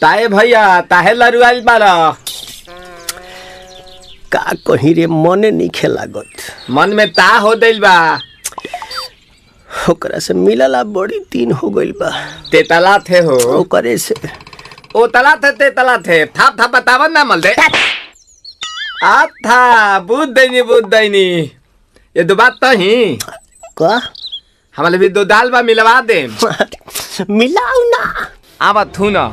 ताए भैया ताहे लरुआल बारा का कहीं रे मने नहीं खेलागत। मन में ता हो दिल बा ओकरा से मिलला बड़ी दिन हो गइल बा। ते तला थे हो ओकरे से ओ तला थे ते तला थे थाप थाप बतावन ना मल दे आ था बुद्ध दैनी ये दो बात तो ही का हमारे भी दो दाल बा मिलवा दे मिलाऊ ना आवा थू ना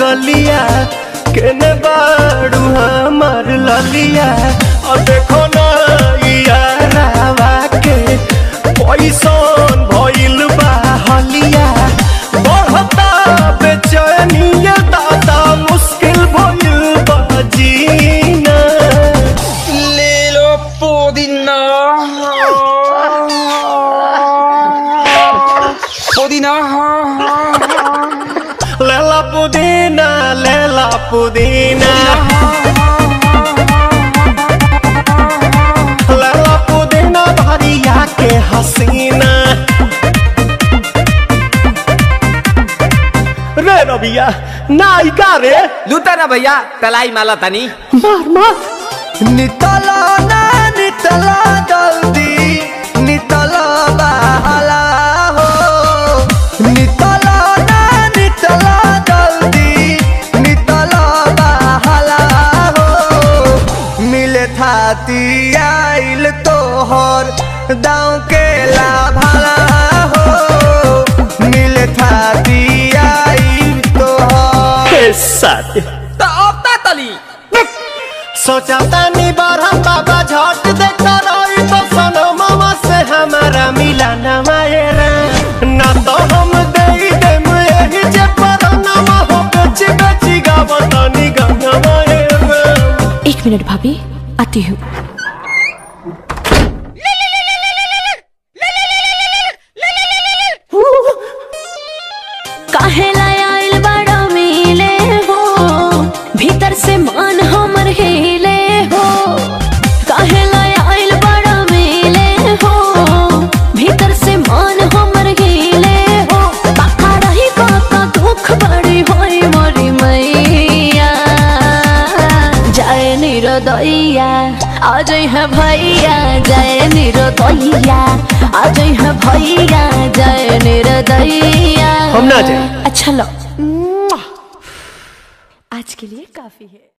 गलिया केने बाड़ू हमार ललिया और देखो ना यारावा के पैसन भइल बा हलिया बढ़ता बेचैनिया दादा मुश्किल भइल बा जीना ले लो पुदीना पुदीना लेला पुदीना लेला पुदीना भरिया के हसीना रे रबिया नायिका रे लूटा ना भैया तलाई माला तनी मार मार नितला ना नितला जल्दी नितला बहाला हो नितला ना नितला थाती आइल तोहर दाँव के लाभाला हो मिले थाती आइल तोहर साथ तो अब ता तली सोचा तानी बरहम बाबा झट देखता रही तो सनो मामा से हमारा मिला न मायरा ना तो हम दे देम यही जे परनमा हो बेची बेची गावतानी गंगा मायरा। 1 मिनट भाभी आती हूँ। काहेला आइल बड़ा मिले हो भीतर से मान हमर हिले हो काहेला आइल बड़ा मिले हो भीतर से मान हमर हिले हो काका रही काका दुख बड़ी होई मोरी मैया जाए निरोदैया आज है भैया जय निरोदैया आज है भैया जय निरोदैया हम ना जाए। अच्छा लो आज के लिए काफी है।